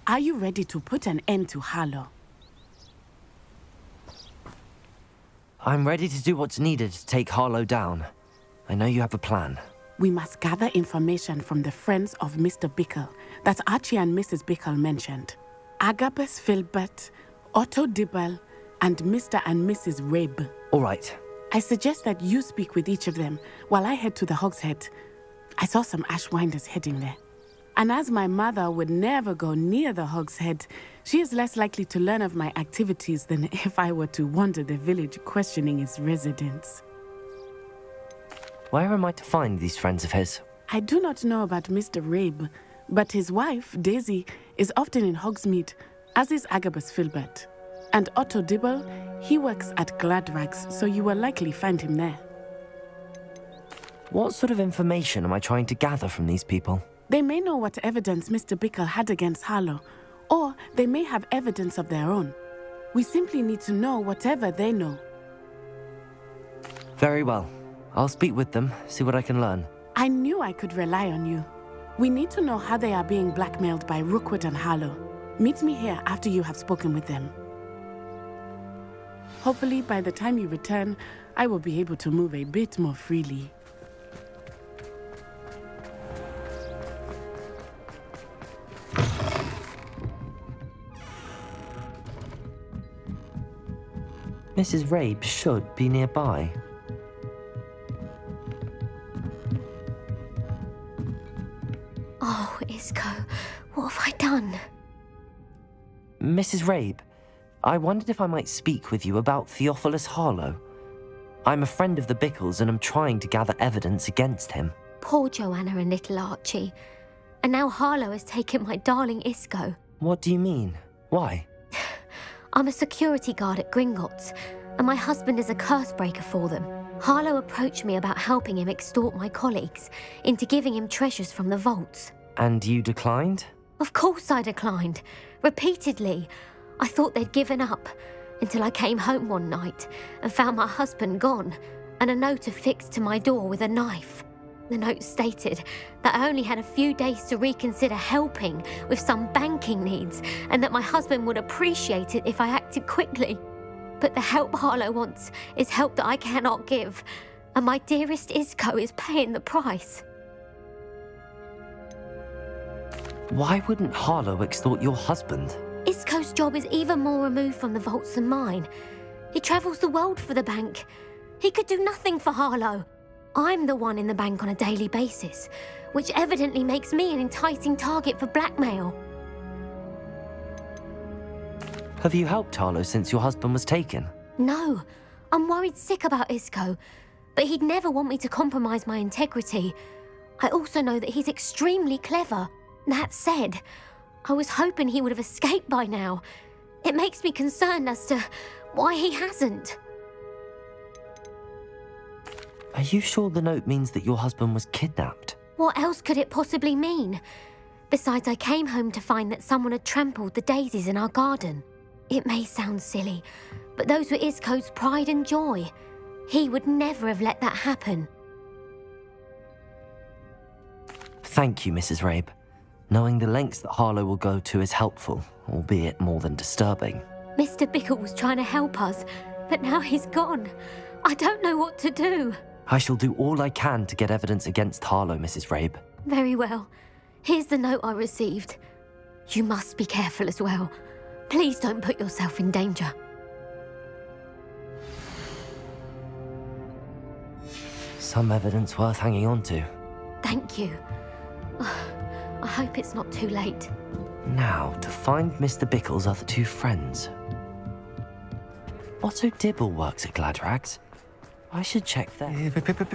Are you ready to put an end to Harlow? I'm ready to do what's needed to take Harlow down. I know you have a plan. We must gather information from the friends of Mr. Bickle that Archie and Mrs. Bickle mentioned. Agabus Filbert, Otto Dibble, and Mr. and Mrs. Rabe. All right. I suggest that you speak with each of them while I head to the Hogshead. I saw some Ashwinders heading there. And as my mother would never go near the Hogshead, she is less likely to learn of my activities than if I were to wander the village questioning its residents. Where am I to find these friends of his? I do not know about Mr. Rabe, but his wife, Daisy, is often in Hogsmeade, as is Agabus Filbert. And Otto Dibble, he works at Gladrags, so you will likely find him there. What sort of information am I trying to gather from these people? They may know what evidence Mr. Bickle had against Harlow, or they may have evidence of their own. We simply need to know whatever they know. Very well. I'll speak with them, see what I can learn. I knew I could rely on you. We need to know how they are being blackmailed by Rookwood and Harlow. Meet me here after you have spoken with them. Hopefully, by the time you return, I will be able to move a bit more freely. Mrs. Rabe should be nearby. Oh, Isco, what have I done? Mrs. Rabe, I wondered if I might speak with you about Theophilus Harlow. I'm a friend of the Bickles and I'm trying to gather evidence against him. Poor Joanna and little Archie. And now Harlow has taken my darling Isco. What do you mean? Why? I'm a security guard at Gringotts, and my husband is a curse breaker for them. Harlow approached me about helping him extort my colleagues into giving him treasures from the vaults. And you declined? Of course I declined. Repeatedly. I thought they'd given up, until I came home one night and found my husband gone, and a note affixed to my door with a knife. The note stated that I only had a few days to reconsider helping with some banking needs, and that my husband would appreciate it if I acted quickly. But the help Harlow wants is help that I cannot give, and my dearest Isco is paying the price. Why wouldn't Harlow extort your husband? Isco's job is even more removed from the vaults than mine. He travels the world for the bank. He could do nothing for Harlow. I'm the one in the bank on a daily basis, which evidently makes me an enticing target for blackmail. Have you helped Harlow since your husband was taken? No, I'm worried sick about Isco, but he'd never want me to compromise my integrity. I also know that he's extremely clever. That said, I was hoping he would have escaped by now. It makes me concerned as to why he hasn't. Are you sure the note means that your husband was kidnapped? What else could it possibly mean? Besides, I came home to find that someone had trampled the daisies in our garden. It may sound silly, but those were Isco's pride and joy. He would never have let that happen. Thank you, Mrs. Rabe. Knowing the lengths that Harlow will go to is helpful, albeit more than disturbing. Mr. Bickle was trying to help us, but now he's gone. I don't know what to do. I shall do all I can to get evidence against Harlow, Mrs. Rabe. Very well. Here's the note I received. You must be careful as well. Please don't put yourself in danger. Some evidence worth hanging on to. Thank you. I hope it's not too late. Now, to find Mr. Bickle's other two friends. Otto Dibble works at Gladrags. I should check there.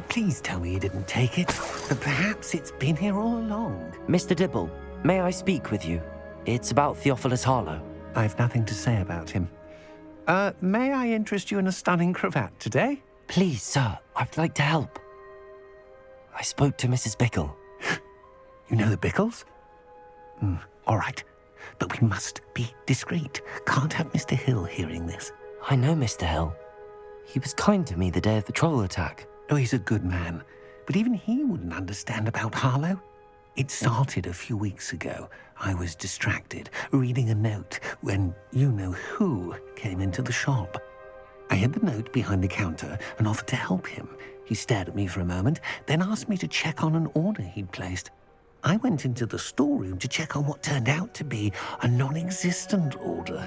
Please tell me you didn't take it. Perhaps it's been here all along. Mr. Dibble, may I speak with you? It's about Theophilus Harlow. I've nothing to say about him. May I interest you in a stunning cravat today? Please, sir, I'd like to help. I spoke to Mrs. Bickle. You know the Bickles? All right. But we must be discreet. Can't have Mr. Hill hearing this. I know Mr. Hill. He was kind to me the day of the troll attack. Oh, he's a good man. But even he wouldn't understand about Harlow. It started a few weeks ago. I was distracted, reading a note, when you-know-who came into the shop. I hid the note behind the counter and offered to help him. He stared at me for a moment, then asked me to check on an order he'd placed. I went into the storeroom to check on what turned out to be a non-existent order.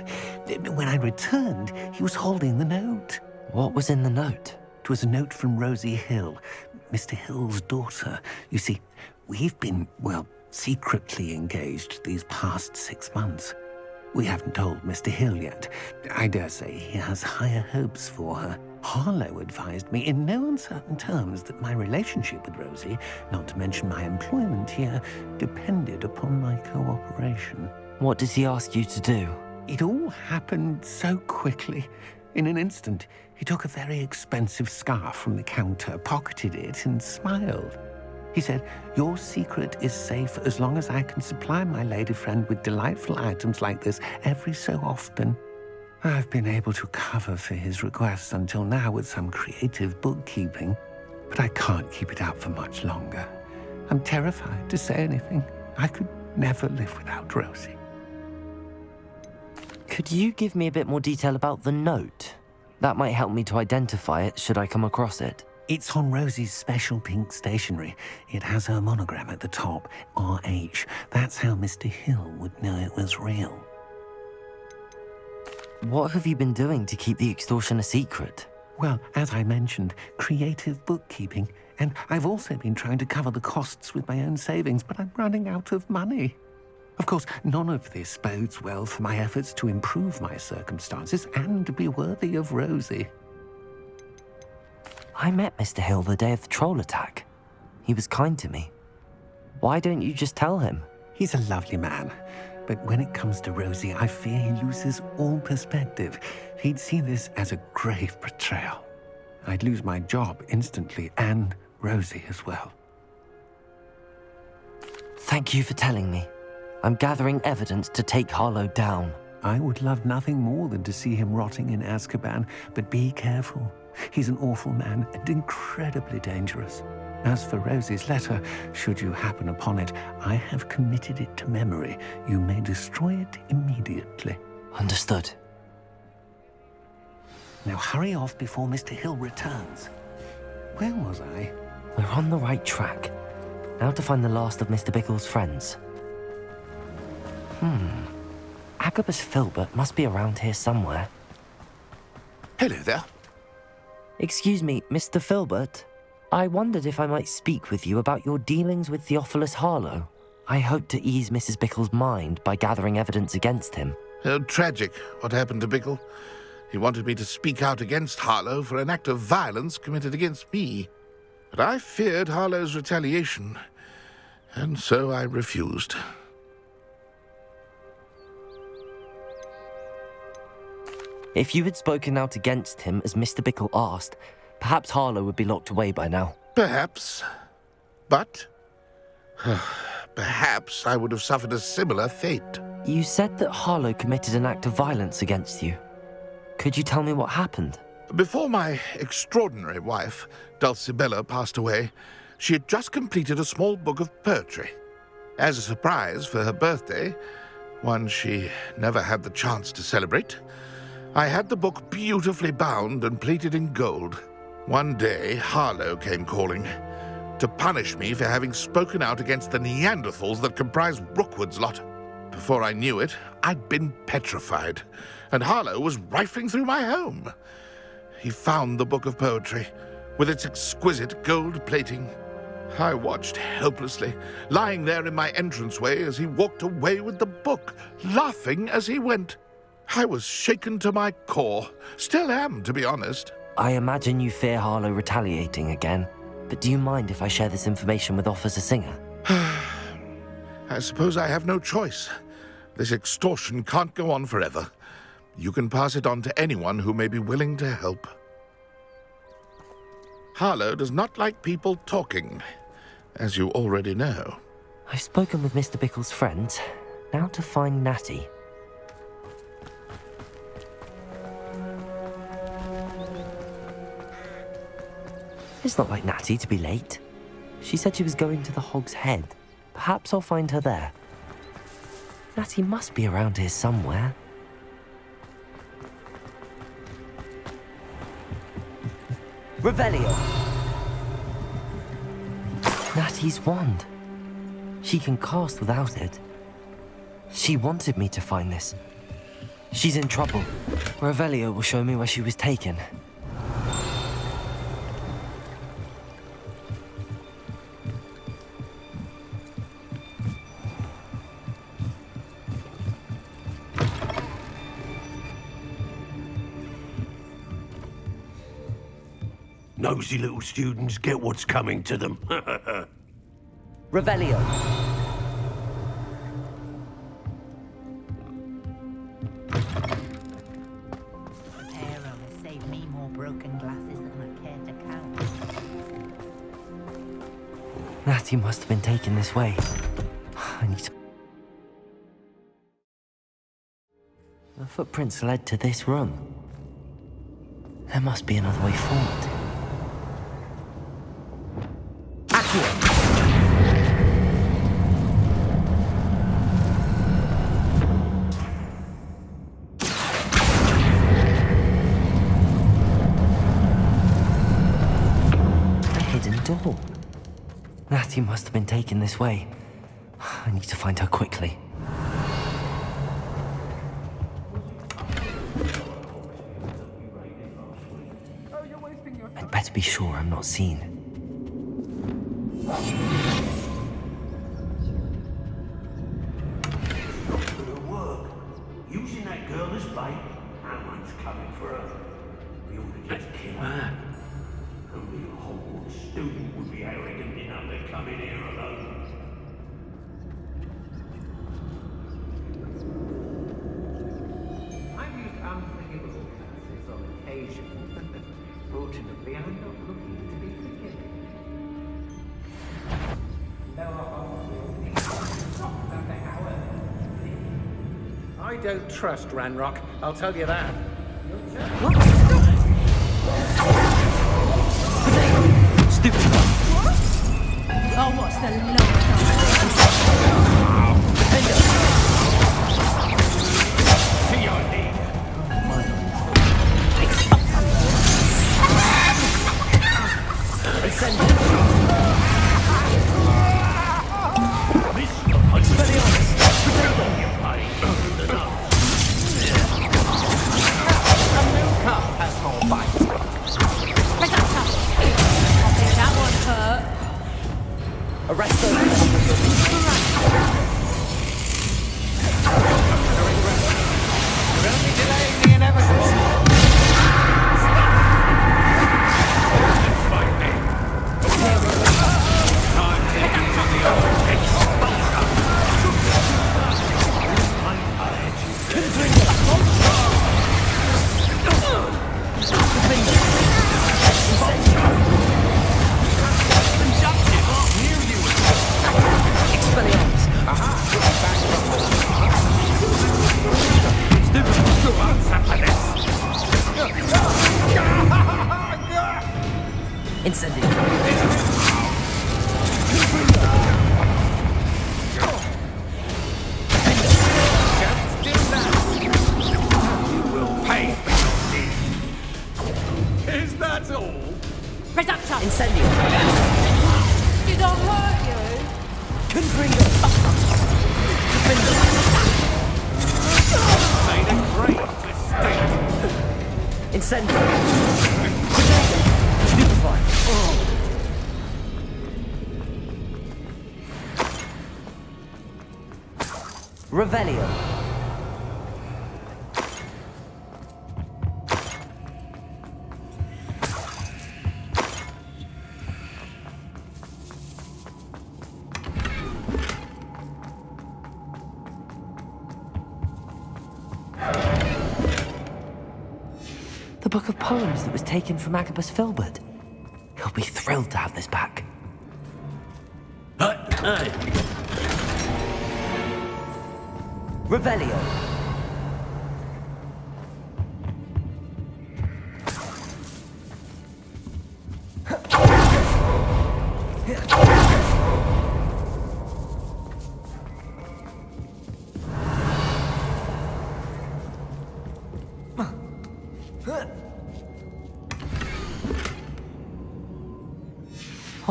When I returned, he was holding the note. What was in the note? It was a note from Rosie Hill, Mr. Hill's daughter. You see, we've been, secretly engaged these past 6 months. We haven't told Mr. Hill yet. I dare say he has higher hopes for her. Harlow advised me in no uncertain terms that my relationship with Rosie, not to mention my employment here, depended upon my cooperation. What did he ask you to do? It all happened so quickly. In an instant, he took a very expensive scarf from the counter, pocketed it, and smiled. He said, "Your secret is safe as long as I can supply my lady friend with delightful items like this every so often." I've been able to cover for his requests until now with some creative bookkeeping, but I can't keep it up for much longer. I'm terrified to say anything. I could never live without Rosie. Could you give me a bit more detail about the note? That might help me to identify it should I come across it. It's on Rosie's special pink stationery. It has her monogram at the top, RH. That's how Mr. Hill would know it was real. What have you been doing to keep the extortion a secret? Well, as I mentioned, creative bookkeeping. And I've also been trying to cover the costs with my own savings, but I'm running out of money. Of course, none of this bodes well for my efforts to improve my circumstances and to be worthy of Rosie. I met Mr. Hill the day of the troll attack. He was kind to me. Why don't you just tell him? He's a lovely man. But when it comes to Rosie, I fear he loses all perspective. He'd see this as a grave betrayal. I'd lose my job instantly, and Rosie as well. Thank you for telling me. I'm gathering evidence to take Harlow down. I would love nothing more than to see him rotting in Azkaban, but be careful. He's an awful man and incredibly dangerous. As for Rosie's letter, should you happen upon it, I have committed it to memory. You may destroy it immediately. Understood. Now hurry off before Mr. Hill returns. Where was I? We're on the right track. Now to find the last of Mr. Bickle's friends. Agabus Filbert must be around here somewhere. Hello there. Excuse me, Mr. Filbert. I wondered if I might speak with you about your dealings with Theophilus Harlow. I hope to ease Mrs. Bickle's mind by gathering evidence against him. Tragic, what happened to Bickle. He wanted me to speak out against Harlow for an act of violence committed against me. But I feared Harlow's retaliation, and so I refused. If you had spoken out against him as Mr. Bickle asked, perhaps Harlow would be locked away by now. Perhaps. But perhaps I would have suffered a similar fate. You said that Harlow committed an act of violence against you. Could you tell me what happened? Before my extraordinary wife, Dulcibella, passed away, she had just completed a small book of poetry. As a surprise for her birthday, one she never had the chance to celebrate, I had the book beautifully bound and plated in gold. One day, Harlow came calling to punish me for having spoken out against the Neanderthals that comprise Rookwood's lot. Before I knew it, I'd been petrified, and Harlow was rifling through my home. He found the book of poetry, with its exquisite gold plating. I watched helplessly, lying there in my entranceway as he walked away with the book, laughing as he went. I was shaken to my core. Still am, to be honest. I imagine you fear Harlow retaliating again, but do you mind if I share this information with Officer Singer? I suppose I have no choice. This extortion can't go on forever. You can pass it on to anyone who may be willing to help. Harlow does not like people talking, as you already know. I've spoken with Mr. Bickle's friends. Now to find Natty. It's not like Natty to be late. She said she was going to the Hog's Head. Perhaps I'll find her there. Natty must be around here somewhere. Revelio! Natty's wand. She can cast without it. She wanted me to find this. She's in trouble. Revelio will show me where she was taken. Nosy little students get what's coming to them. Revelio. Save me more broken glasses than I care to count. Natty must have been taken this way. I need to... The footprints led to this room. There must be another way forward. Door. Natty must have been taken this way. I need to find her quickly. I'd better be sure I'm not seen. Using that girl as bait, no one's coming for her. We ought to just kill her. Only a Hogwarts student would be arrogant enough to come in here alone. I've used unforgivable curses on occasion. Fortunately, I'm not looking to be forgiven. I don't trust Ranrock, I'll tell you that. Stupid! Oh, what's the To your lead. Arrest them! Incendio. You will pay for your deed. Is that all? Reduction! Incendio. Did I hurt you? Confringo. Made a great mistake. Incendio. Stupefy. Revelio. The book of poems that was taken from Agabus Filbert. He'll be thrilled to have this back. Revelio.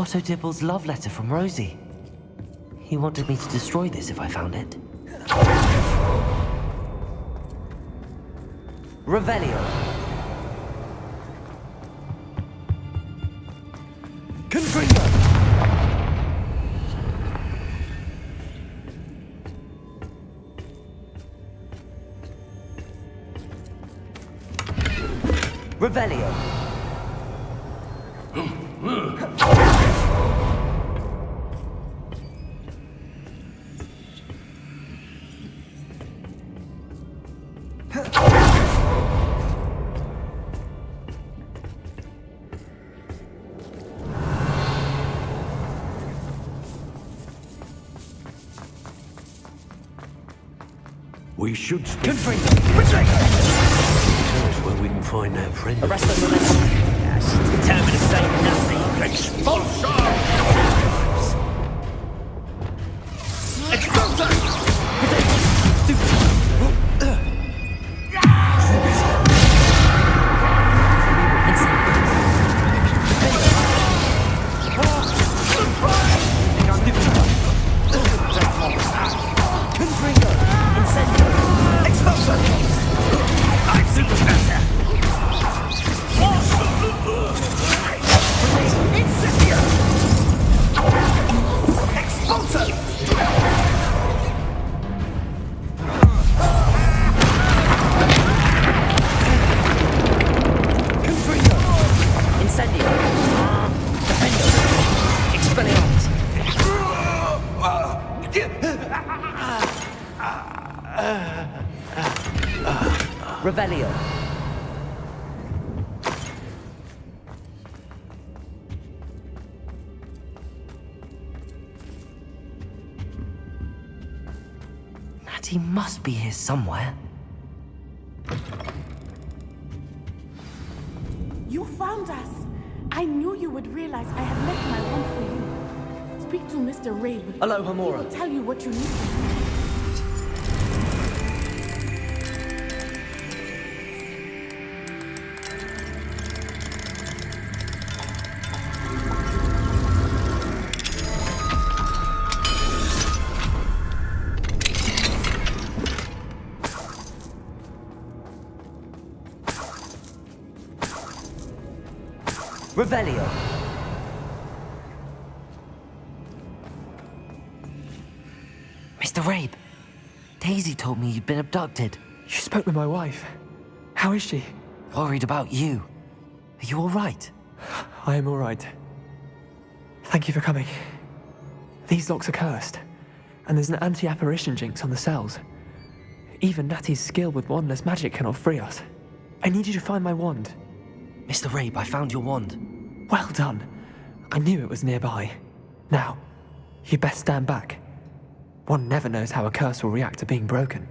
Otto Dibble's love letter from Rosie. He wanted me to destroy this if I found it. Revelio. Confringo. Revelio. We should stay. Confringo. Tell us where we can find that friend. Arrest the momentum. She's determined to say nothing. Expulsion! Revelio. Natty must be here somewhere. You found us. I knew you would realize I had left my wand for you. Speak to Mr. Ray. Hello, He Hamura. will tell you what you need to do. Revelio. Mr. Rabe, Daisy told me you'd been abducted. You spoke with my wife. How is she? Worried about you. Are you all right? I am all right. Thank you for coming. These locks are cursed, and there's an anti-apparition jinx on the cells. Even Natty's skill with wandless magic cannot free us. I need you to find my wand. Mr. Rabe, I found your wand. Well done. I knew it was nearby. Now, you best stand back. One never knows how a curse will react to being broken.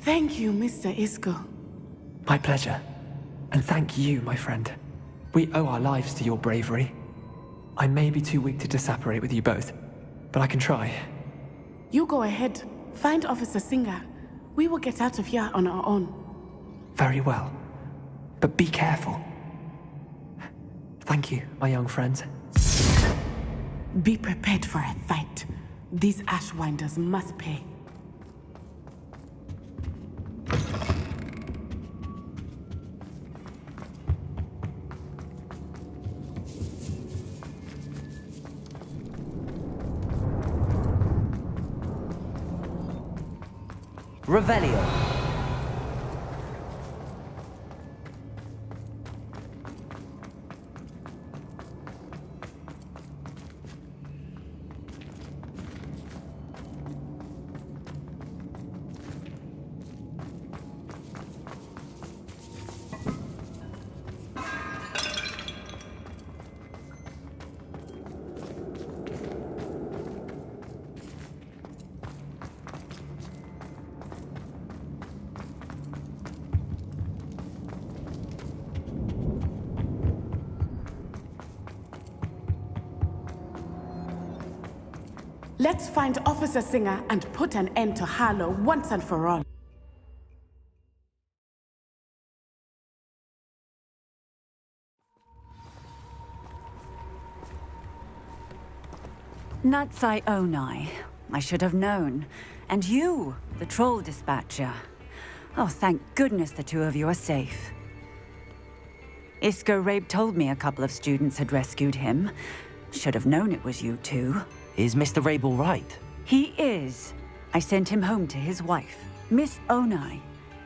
Thank you, Mr. Isco. My pleasure. And thank you, my friend. We owe our lives to your bravery. I may be too weak to disapparate with you both, but I can try. You go ahead. Find Officer Singer. We will get out of here on our own. Very well. But be careful. Thank you, my young friends. Be prepared for a fight. These Ashwinders must pay. Revelio. Let's find Officer Singer and put an end to Harlow once and for all. Natsai Onai. I should have known. And you, the troll dispatcher. Oh, thank goodness the two of you are safe. Isco Rabe told me a couple of students had rescued him. Should have known it was you two. Is Mr. Rabe all right? He is. I sent him home to his wife. Miss Onai,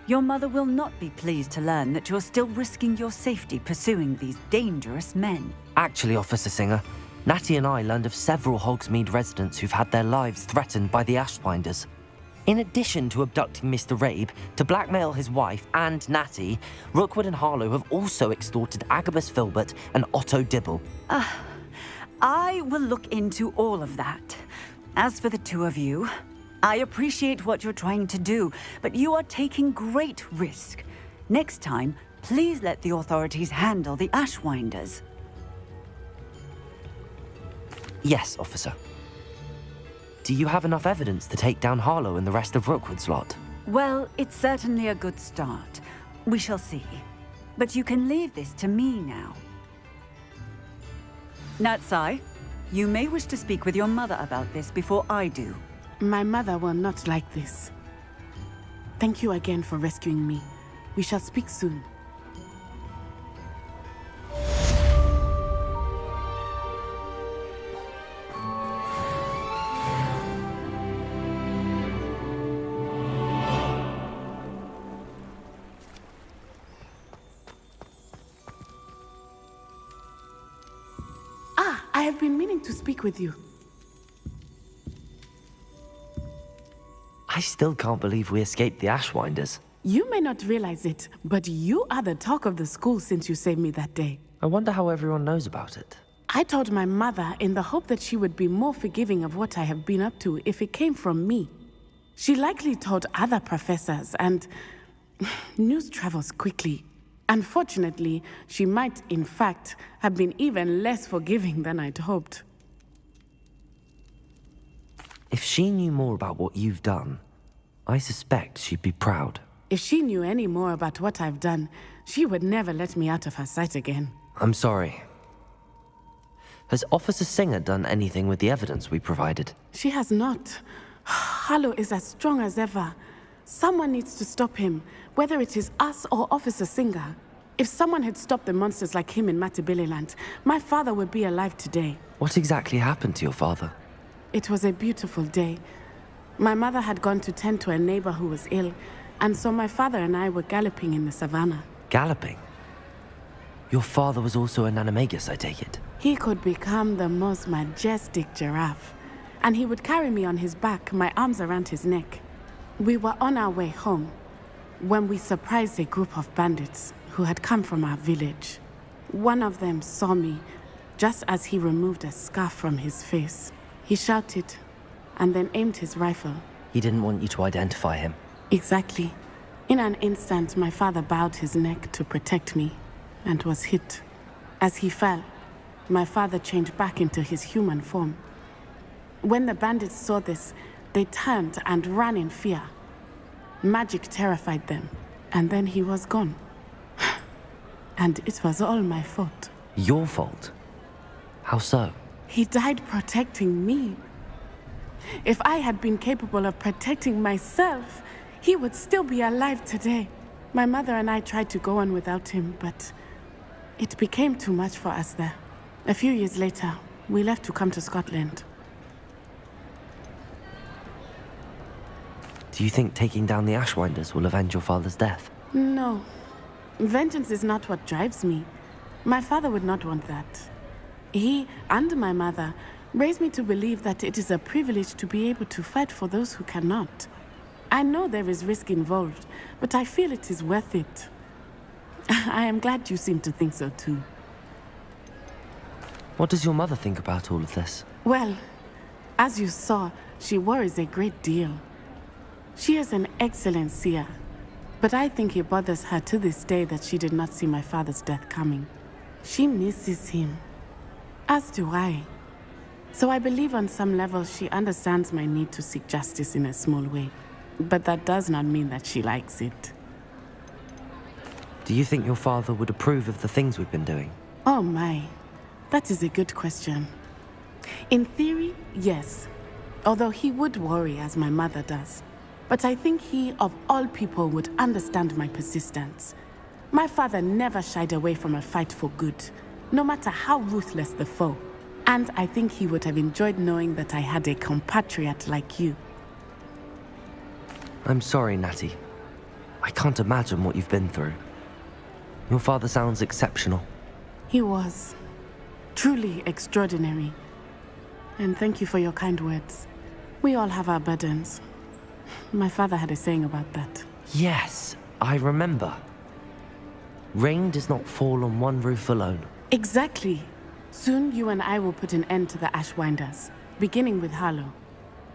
your mother will not be pleased to learn that you're still risking your safety pursuing these dangerous men. Actually, Officer Singer, Natty and I learned of several Hogsmeade residents who've had their lives threatened by the Ashwinders. In addition to abducting Mr. Rabe, to blackmail his wife and Natty, Rookwood and Harlow have also extorted Agabus Filbert and Otto Dibble. I will look into all of that. As for the two of you, I appreciate what you're trying to do, but you are taking great risk. Next time, please let the authorities handle the Ashwinders. Yes, officer. Do you have enough evidence to take down Harlow and the rest of Rookwood's lot? Well, it's certainly a good start. We shall see. But you can leave this to me now. Natsai, you may wish to speak with your mother about this before I do. My mother will not like this. Thank you again for rescuing me. We shall speak soon. I have been meaning to speak with you. I still can't believe we escaped the Ashwinders. You may not realize it, but you are the talk of the school since you saved me that day. I wonder how everyone knows about it. I told my mother in the hope that she would be more forgiving of what I have been up to if it came from me. She likely told other professors, and news travels quickly. Unfortunately, she might, in fact, have been even less forgiving than I'd hoped. If she knew more about what you've done, I suspect she'd be proud. If she knew any more about what I've done, she would never let me out of her sight again. I'm sorry. Has Officer Singer done anything with the evidence we provided? She has not. Harlow is as strong as ever. Someone needs to stop him, whether it is us or Officer Singer. If someone had stopped the monsters like him in Matabeleland, my father would be alive today. What exactly happened to your father? It was a beautiful day. My mother had gone to tend to a neighbor who was ill, and so my father and I were galloping in the savannah. Galloping? Your father was also an animagus, I take it? He could become the most majestic giraffe, and he would carry me on his back, my arms around his neck. We were on our way home when we surprised a group of bandits who had come from our village. One of them saw me just as he removed a scarf from his face. He shouted and then aimed his rifle. He didn't want you to identify him. Exactly. In an instant, my father bowed his neck to protect me and was hit. As he fell, my father changed back into his human form. When the bandits saw this, they turned and ran in fear. Magic terrified them, and then he was gone. And it was all my fault. Your fault? How so? He died protecting me. If I had been capable of protecting myself, he would still be alive today. My mother and I tried to go on without him, but it became too much for us there. A few years later, we left to come to Scotland. Do you think taking down the Ashwinders will avenge your father's death? No. Vengeance is not what drives me. My father would not want that. He and my mother raised me to believe that it is a privilege to be able to fight for those who cannot. I know there is risk involved, but I feel it is worth it. I am glad you seem to think so too. What does your mother think about all of this? Well, as you saw, she worries a great deal. She is an excellent seer, but I think it bothers her to this day that she did not see my father's death coming. She misses him, as do I. So I believe on some level she understands my need to seek justice in a small way. But that does not mean that she likes it. Do you think your father would approve of the things we've been doing? Oh my, that is a good question. In theory, yes. Although he would worry as my mother does. But I think he, of all people, would understand my persistence. My father never shied away from a fight for good, no matter how ruthless the foe. And I think he would have enjoyed knowing that I had a compatriot like you. I'm sorry, Natty. I can't imagine what you've been through. Your father sounds exceptional. He was. Truly extraordinary. And thank you for your kind words. We all have our burdens. My father had a saying about that. Yes, I remember. Rain does not fall on one roof alone. Exactly. Soon you and I will put an end to the Ashwinders, beginning with Harlow.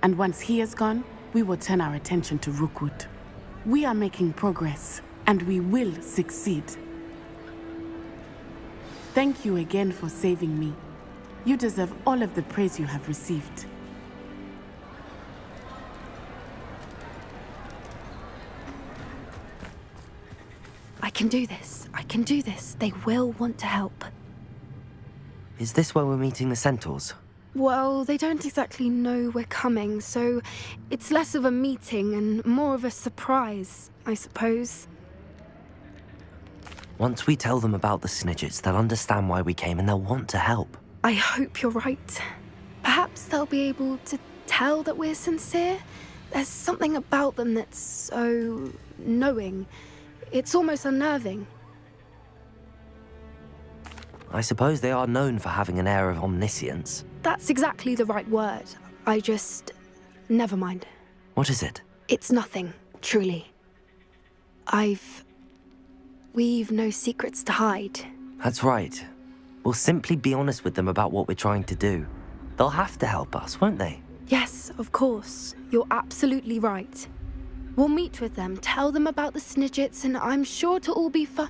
And once he is gone, we will turn our attention to Rookwood. We are making progress, and we will succeed. Thank you again for saving me. You deserve all of the praise you have received. I can do this. I can do this. They will want to help. Is this where we're meeting the centaurs? Well, they don't exactly know we're coming, so it's less of a meeting and more of a surprise, I suppose. Once we tell them about the Snidgets, they'll understand why we came and they'll want to help. I hope you're right. Perhaps they'll be able to tell that we're sincere. There's something about them that's so knowing. It's almost unnerving. I suppose they are known for having an air of omniscience. That's exactly the right word. I just... never mind. What is it? It's nothing, truly. We've no secrets to hide. That's right. We'll simply be honest with them about what we're trying to do. They'll have to help us, won't they? Yes, of course. You're absolutely right. We'll meet with them, tell them about the Snidgets, and I'm sure it'll all be fun.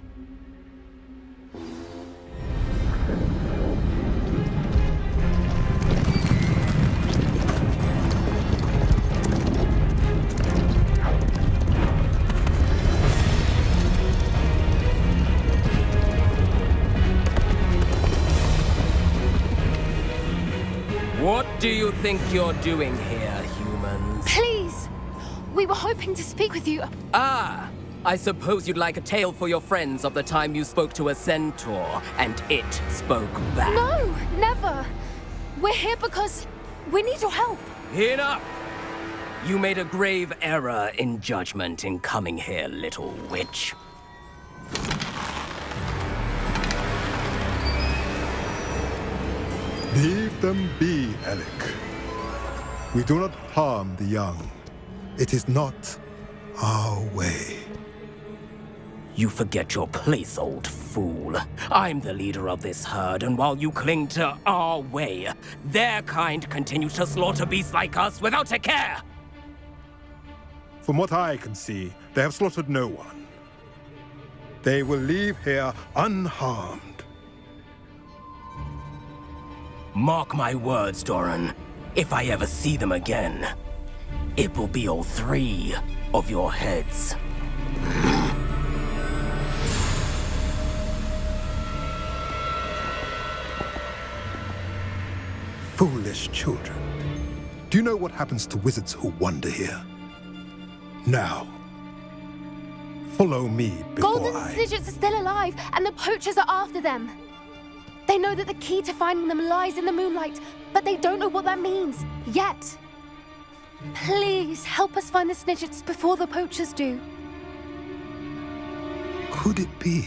What do you think you're doing here, humans? Please! We were hoping to speak with you. Ah! I suppose you'd like a tale for your friends of the time you spoke to a centaur, and it spoke back. No, never! We're here because we need your help. Enough! You made a grave error in judgment in coming here, little witch. Leave them be, Alec. We do not harm the young. It is not our way. You forget your place, old fool. I'm the leader of this herd, and while you cling to our way, their kind continue to slaughter beasts like us without a care! From what I can see, they have slaughtered no one. They will leave here unharmed. Mark my words, Doran. If I ever see them again, it will be all 3 of your heads. Foolish children. Do you know what happens to wizards who wander here? Now, follow me before Golden I... Snidgets are still alive, and the poachers are after them. They know that the key to finding them lies in the moonlight, but they don't know what that means, yet. Please, help us find the Snidgets before the poachers do. Could it be?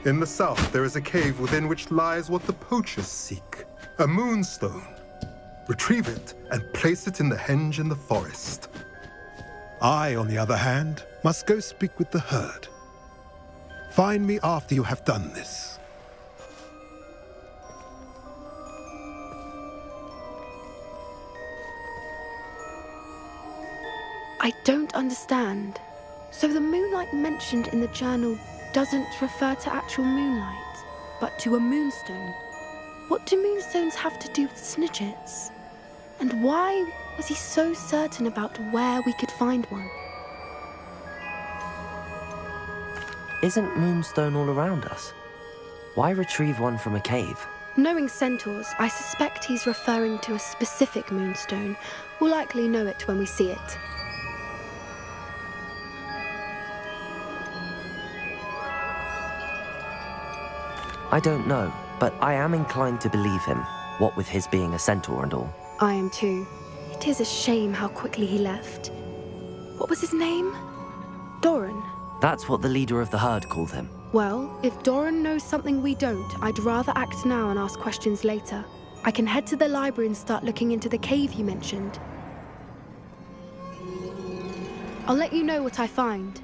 In the south, there is a cave within which lies what the poachers seek. A moonstone. Retrieve it and place it in the henge in the forest. I, on the other hand, must go speak with the herd. Find me after you have done this. I don't understand. So the moonlight mentioned in the journal doesn't refer to actual moonlight? but to a moonstone. What do moonstones have to do with snidgets? And why was he so certain about where we could find one? Isn't moonstone all around us? Why retrieve one from a cave? Knowing centaurs, I suspect he's referring to a specific moonstone. We'll likely know it when we see it. I don't know, but I am inclined to believe him, what with his being a centaur and all. I am too. It is a shame how quickly he left. What was his name? Doran. That's what the leader of the herd called him. Well, if Doran knows something we don't, I'd rather act now and ask questions later. I can head to the library and start looking into the cave you mentioned. I'll let you know what I find.